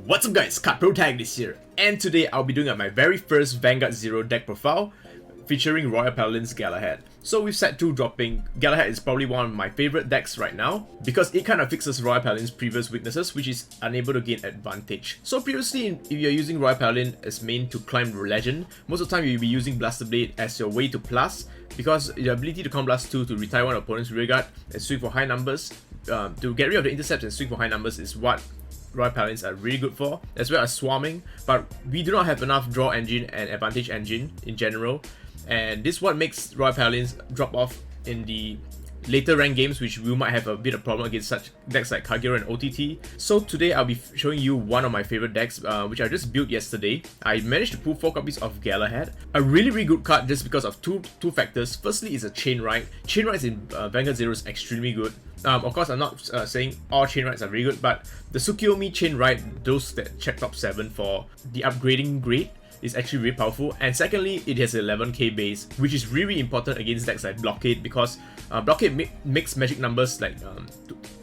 What's up guys, Card Protagonist here, and today I'll be doing my very first Vanguard 0 deck profile featuring Royal Paladin's Galahad. So with set 2 dropping, Galahad is probably one of my favorite decks right now because it kind of fixes Royal Paladin's previous weaknesses, which is unable to gain advantage. So previously, if you're using Royal Paladin as main to climb Legend, most of the time you'll be using Blaster Blade as your way to plus, because the ability to Counter Blast 2 to retire one opponent's rearguard and swing for high numbers, to get rid of the intercepts and swing for high numbers is what Royal Paladins are really good for, as well as swarming, but we do not have enough draw engine and advantage engine in general, and this is what makes Royal Paladins drop off in the later rank games, which we might have a bit of problem against such decks like Kagero and OTT. So today I'll be showing you one of my favorite decks, which I just built yesterday. I managed to pull 4 copies of Galahad, a really good card just because of two factors. Firstly is a Chain Ride. Chain Rides in Vanguard 0 is extremely good. Of course, I'm not saying all Chain Rides are very good, but the Tsukiyomi Chain Ride, those that check top 7 for the upgrading grade, is actually really powerful. And secondly, it has 11k base, which is really important against decks like Blockade, because Blockade makes magic numbers like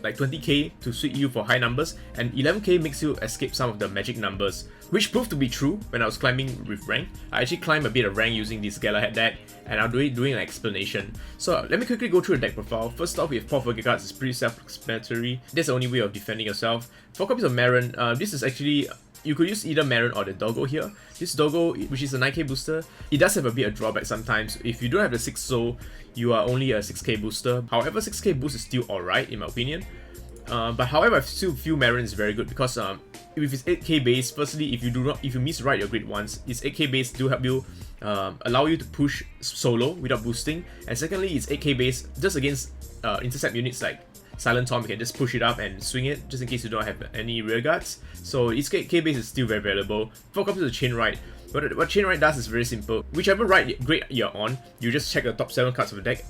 20k to suit you for high numbers, and 11k makes you escape some of the magic numbers, which proved to be true when I was climbing with rank. I actually climbed a bit of rank using this Galahad deck, and I'll doing an explanation. So let me quickly go through the deck profile. First off, with 4 Forget cards, it's pretty self-explanatory. That's the only way of defending yourself. 4 copies of Marin. This is actually, you could use either Marin or the Doggo here. This Doggo, which is a 9k booster, it does have a bit of drawback sometimes. If you don't have the 6 soul, you are only a 6k booster. However, 6k boost is still alright in my opinion. But however, I still feel Marin is very good because with its 8k base, firstly, if you miswrite your grid once, its 8k base do help you allow you to push solo without boosting, and secondly, its 8k base just against intercept units like Silent Tom, you can just push it up and swing it just in case you don't have any rear guards. So its 8k base is still very valuable. 4 copies of Chain Ride. What Chain Ride does is very simple. Whichever grade you're on, you just check the top 7 cards of the deck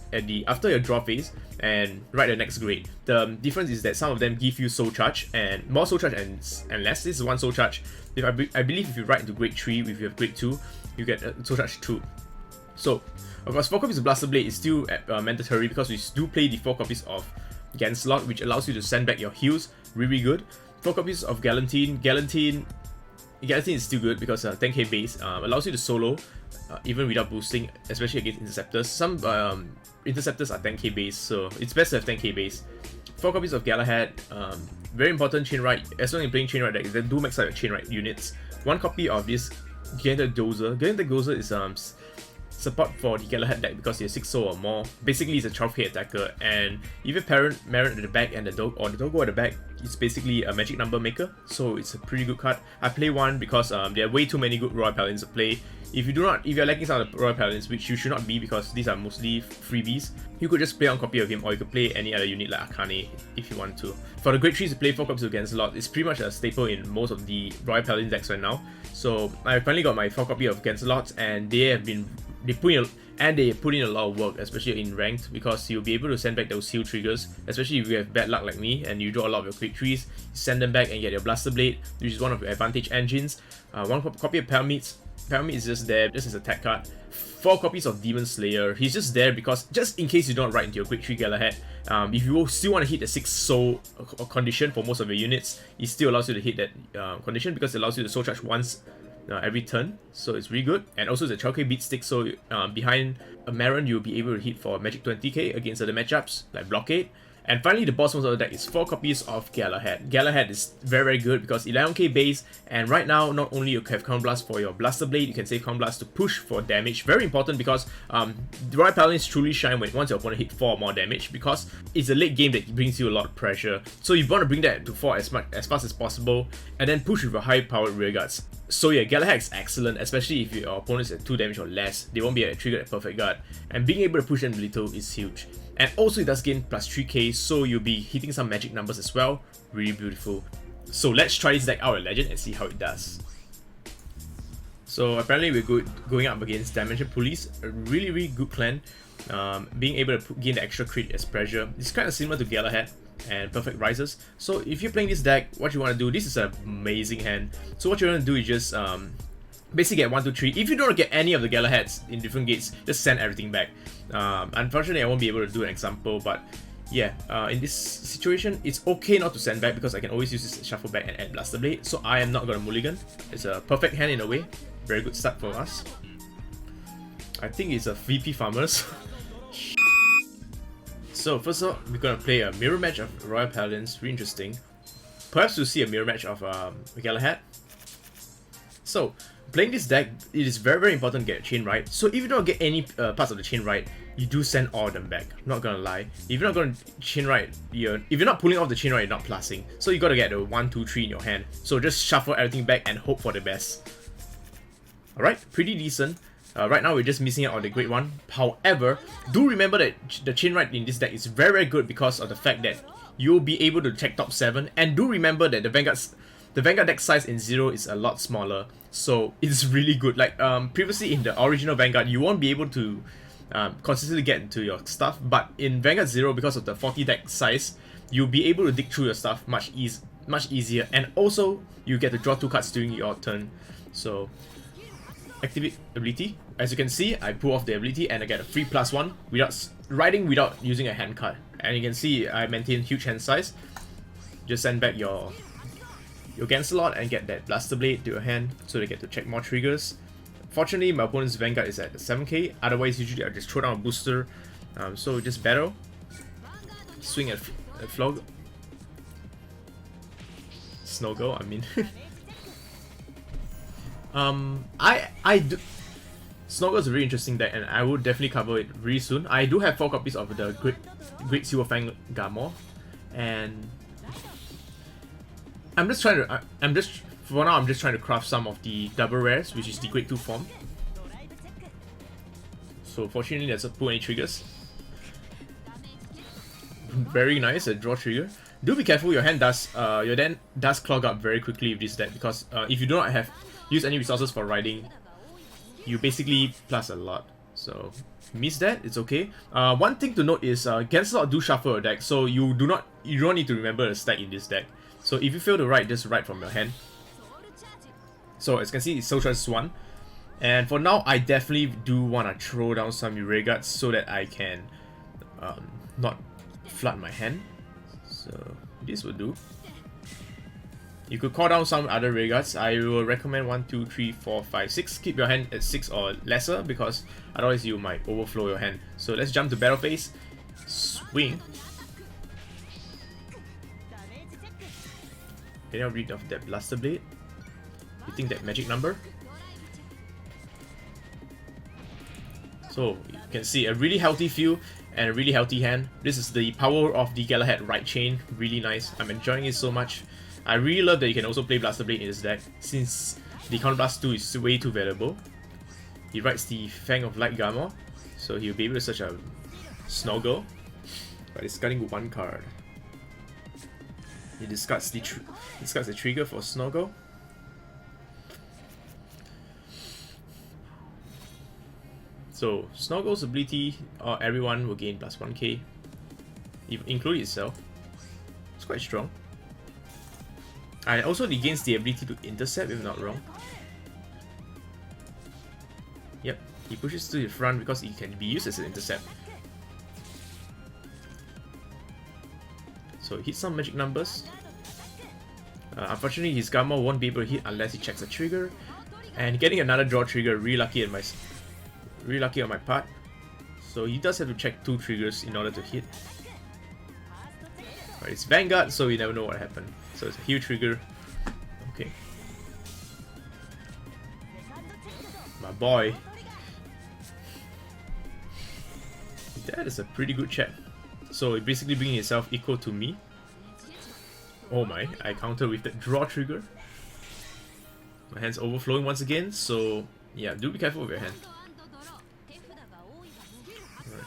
after your draw phase and write the next grade. The difference is that some of them give you soul charge, and more soul charge and less. This is 1 soul charge. I believe if you write into grade 3, if you have grade 2, you get soul charge 2. So of course, 4 copies of Blaster Blade is still mandatory because we do play the 4 copies of Ganslot, which allows you to send back your heals, really good. 4 copies of Galantine. Galantine is still good because 10k base allows you to solo even without boosting, especially against interceptors. Some interceptors are 10k base, so it's best to have 10k base. 4 copies of Galahad, very important Chain Ride. As long as you're playing Chain Ride decks, they do max out your Chain Ride units. 1 copy of this Gigantic Dozer. Gigantic Dozer is support for the Galahad deck because you're 6 soul or more. Basically, it's a 12k attacker, and even Marin at the back and the Doggo at the back, it's basically a magic number maker, so it's a pretty good card. I play one because there are way too many good Royal Paladins to play. If you're lacking some of the Royal Paladins, which you should not be because these are mostly freebies, you could just play one copy of him, or you could play any other unit like Akane if you want to. For the grade 3s to play 4 copies of Ganslot, it's pretty much a staple in most of the Royal Paladin decks right now. So I finally got my 4 copy of Ganslot, and they put in a lot of work, especially in ranked, because you'll be able to send back those heal triggers, especially if you have bad luck like me and you draw a lot of your quick trees. You send them back and get your Blaster Blade, which is one of your advantage engines. 1 copy of Palamute. Palamute is just there, just as a tech card. 4 copies of Demon Slayer. He's just there because, just in case you don't write into your quick 3 Galahad, if you still want to hit the 6 soul condition for most of your units, it still allows you to hit that condition because it allows you to soul charge once every turn, so it's really good. And also it's a 12k beat stick, so behind a Marin you'll be able to hit for magic 20k against other matchups like Blockade. And finally, the boss most of the deck is 4 copies of Galahad. Galahad is very good because 11k base, and right now not only you have Counter Blast for your Blaster Blade, you can save Counter Blast to push for damage. Very important because the Royal Paladins truly shine once your opponent hit 4 or more damage, because it's a late game that brings you a lot of pressure. So you want to bring that to 4 as fast as possible, and then push with a high powered rearguards. So yeah, Galahad is excellent, especially if your opponent is at 2 damage or less. They won't be able to trigger a perfect guard, and being able to push them little is huge. And also it does gain plus 3k, so you'll be hitting some magic numbers as well. Really beautiful. So let's try this deck out at Legend and see how it does. So apparently we're going up against Dimension Police, a really good clan. Being able to gain the extra crit as pressure. It's kind of similar to Galahad and Perfect Rises. So if you're playing this deck, what you want to do, this is an amazing hand. So what you want to do is just basically get 1, 2, 3. If you don't get any of the Galahads in different gates, just send everything back. Unfortunately, I won't be able to do an example, but yeah, in this situation, it's okay not to send back because I can always use this shuffle back and add Blaster Blade. So I am not gonna mulligan. It's a perfect hand in a way. Very good start for us. I think it's a VP Farmers. So first up, we're gonna play a mirror match of Royal Paladins. Really interesting. Perhaps we'll see a mirror match of Galahad. So playing this deck, it is very important to get a Chain Ride. So if you don't get any parts of the Chain Ride, you do send all of them back. Not gonna lie. If you're not gonna Chain Ride, if you're not pulling off the Chain Ride, you're not plussing. So you gotta get a 1, 2, 3 in your hand. So just shuffle everything back and hope for the best. Alright, pretty decent. Right now we're just missing out on the Great One. However, do remember that the Chain Ride in this deck is very good because of the fact that you'll be able to check top 7. And do remember that the Vanguard deck size in 0 is a lot smaller. So it's really good. Like previously in the original Vanguard, you won't be able to consistently get into your stuff. But in Vanguard 0, because of the 40 deck size, you'll be able to dig through your stuff much easier. And also, you get to draw 2 cards during your turn. So activate ability. As you can see, I pull off the ability and I get a free +1 without riding without using a hand card. And you can see I maintain huge hand size. Just send back your Gancelot and get that Blaster Blade to your hand so they get to check more triggers. Fortunately, my opponent's Vanguard is at 7k. Otherwise, usually I just throw down a booster. So just battle, swing at Flog, Snowgirl. I mean, I do. Snowgirl is a really interesting deck, and I will definitely cover it really soon. I do have 4 copies of the Great Silver Fang Garmor, and I'm just trying to. For now, I'm just trying to craft some of the double rares, which is the Grade 2 form. So fortunately, that's a pull any triggers. Very nice, a draw trigger. Do be careful, your hand does clog up very quickly with this deck because if you do not use any resources for riding, you basically plus a lot. So miss that, it's okay. One thing to note is Gancelot do shuffle your deck, so you don't need to remember the stack in this deck. So if you fail to ride, just ride from your hand. So as you can see, it's social as 1. And for now, I definitely do want to throw down some Regards so that I can not flood my hand. So this will do. You could call down some other Regards. I will recommend 1, 2, 3, 4, 5, 6. Keep your hand at 6 or lesser because otherwise you might overflow your hand. So let's jump to battle phase. Swing. Getting rid of that Blaster Blade. Hitting that magic number. So you can see a really healthy feel and a really healthy hand. This is the power of the Galahad Ride Chain. Really nice. I'm enjoying it so much. I really love that you can also play Blaster Blade in this deck since the Counter Blast 2 is way too valuable. He rides the Fang of Light Garmor, so he'll be able to search a Snowgirl, but he's discarding 1 card. He discards the trigger for Snowgirl. So Snowgirl's ability, everyone will gain +1k, including itself. It's quite strong. And also it gains the ability to intercept, if not wrong. Yep, he pushes to the front because it can be used as an intercept. So hit some magic numbers. Unfortunately, his Garmor won't be able to hit unless he checks a trigger. And getting another draw trigger, really lucky on my part. So he does have to check 2 triggers in order to hit. But it's Vanguard, so you never know what happened. So it's a huge trigger. Okay. My boy. That is a pretty good check. So it basically bringing itself equal to me. Oh my, I counter with that draw trigger. My hand's overflowing once again, so yeah, do be careful with your hand. Right.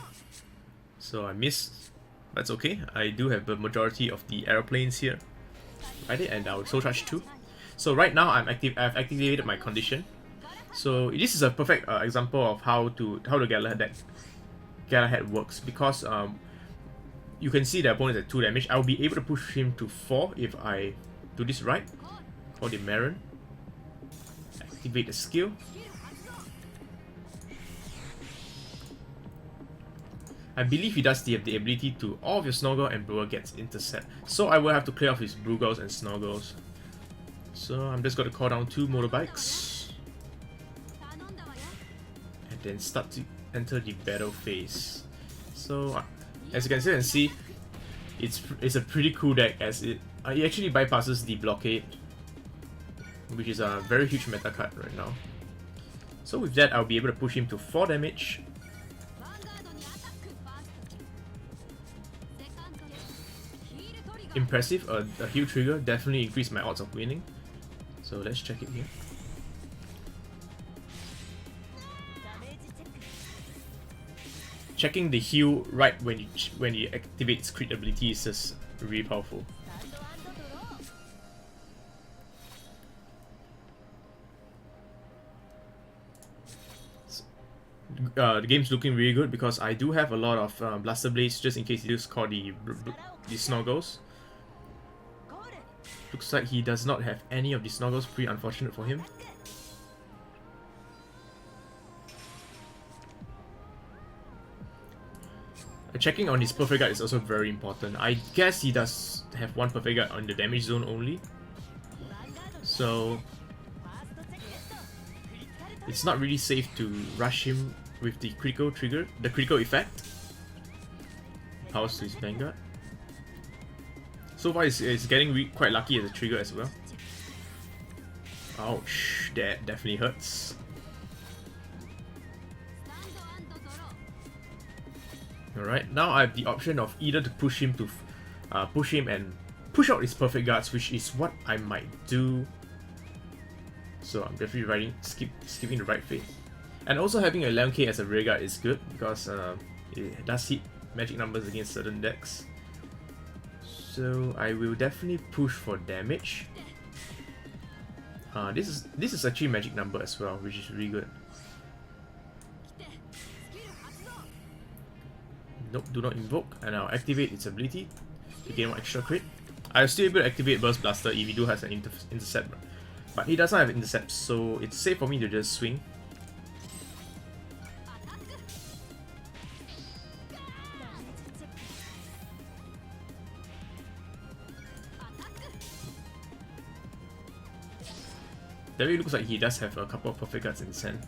So I missed. That's okay. I do have the majority of the aeroplanes here. Right, and I'll soul charge 2. So right now I've activated my condition. So this is a perfect example of how the Galahad works because you can see the opponent at 2 damage. I'll be able to push him to 4 if I do this right. Call the Marin. Activate the skill. I believe he does have the ability to all of your Snorgle and Brewer gets intercept. So I will have to clear off his Brugals and Snorgles. So I'm just going to call down 2 motorbikes. And then start to enter the battle phase. So as you can see, it's a pretty cool deck as it actually bypasses the blockade, which is a very huge meta card right now. So with that, I'll be able to push him to 4 damage. Impressive, a heal trigger definitely increased my odds of winning. So let's check it here. Checking the heal right when you activate crit ability is just really powerful. The game's looking really good because I do have a lot of Blaster Blades just in case he just call the Snorgles. Looks like he does not have any of the Snorgles, pretty unfortunate for him. Checking on his Perfect Guard is also very important. I guess he does have 1 Perfect Guard on the damage zone only. So it's not really safe to rush him with the critical trigger, the critical effect. Powers to his Vanguard. So far it's getting quite lucky as a trigger as well. Ouch, that definitely hurts. Alright, now I have the option of either to push him and push out his Perfect Guards, which is what I might do. So I'm definitely skipping the right phase. And also having a 11k as a rear guard is good because it does hit magic numbers against certain decks. So I will definitely push for damage. This is actually magic number as well, which is really good. Nope, do not invoke, and I'll activate its ability to gain 1 extra crit. I'll still be able to activate Burst Blaster if he do has an intercept, but he doesn't have intercept, so it's safe for me to just swing. There it looks like he does have a couple of Perfect Guards in his hand.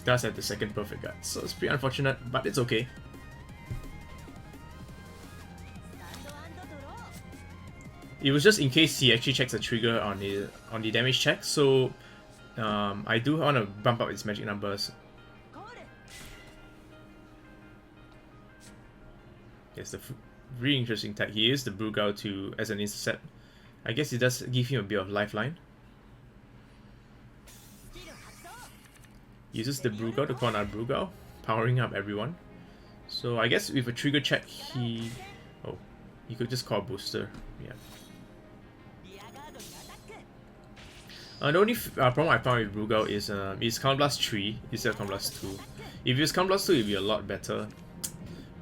Does have the second Perfect Guard, so it's pretty unfortunate, but it's okay. It was just in case he actually checks a trigger on the damage check, so I do want to bump up its magic numbers. Yes, the really interesting tag. He used the Brugau as an intercept. I guess it does give him a bit of lifeline. Uses the Brugau to call out Brugau, powering up everyone. So I guess with a trigger check, he could just call Booster. Yeah. The only problem I found with Brugau is Count Blast 3 instead of Count Blast 2. If it's Count Blast 2, it'd be a lot better.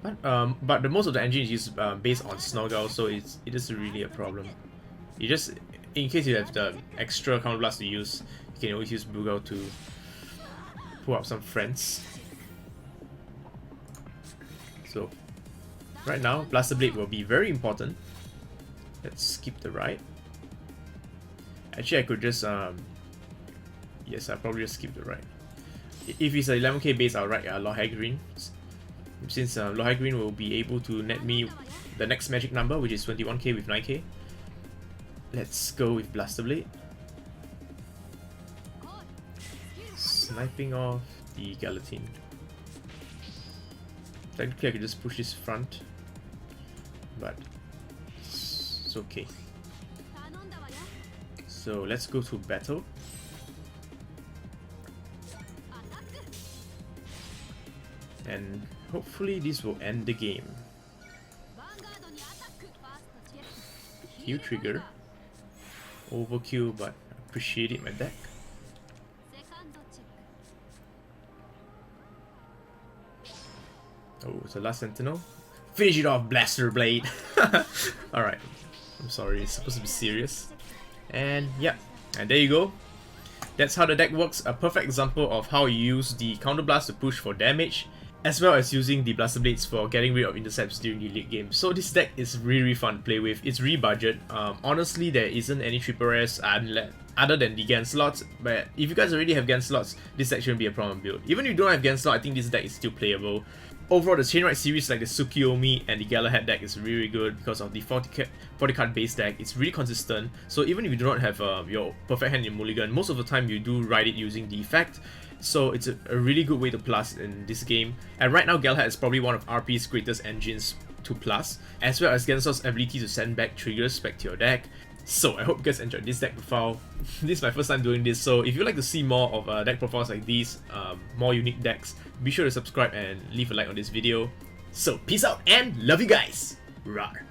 But the most of the engine is used based on Snorgle, so it is really a problem. You just, in case you have the extra Count Blast to use, you can always use Brugau to pull up some friends. So right now, Blaster Blade will be very important. Let's skip the ride. Actually, I could just yes, I'll probably just skip the ride. If it's a 11k base, I'll ride Galahad Green, since Galahad Green will be able to net me the next magic number, which is 21k with 9k. Let's go with Blaster Blade. Sniping off the Galatine. Technically I could just push this front, but it's okay. So let's go to battle. And hopefully this will end the game. Heal trigger. Overkill, but appreciate it, my deck. Oh, it's the last Sentinel. Finish it off, Blaster Blade. Alright, I'm sorry, it's supposed to be serious. And yeah, and there you go. That's how the deck works, a perfect example of how you use the Counter Blast to push for damage, as well as using the Blaster Blades for getting rid of intercepts during the late game. So this deck is really fun to play with, it's really budget. Honestly, there isn't any triple rares other than the Gan slots, but if you guys already have Gan slots, this deck shouldn't be a problem build. Even if you don't have Gan slot, I think this deck is still playable. Overall, the Chain Ride series like the Tsukiyomi and the Galahad deck is really good because of the 40 card base deck. It's really consistent, so even if you do not have your perfect hand in Mulligan, most of the time you do ride it using the effect. So it's a really good way to plus in this game. And right now Galahad is probably one of RP's greatest engines to plus, as well as Genso's ability to send back triggers back to your deck. So I hope you guys enjoyed this deck profile. This is my first time doing this, so if you'd like to see more of deck profiles like these, more unique decks, be sure to subscribe and leave a like on this video. So peace out and love you guys! Rawr.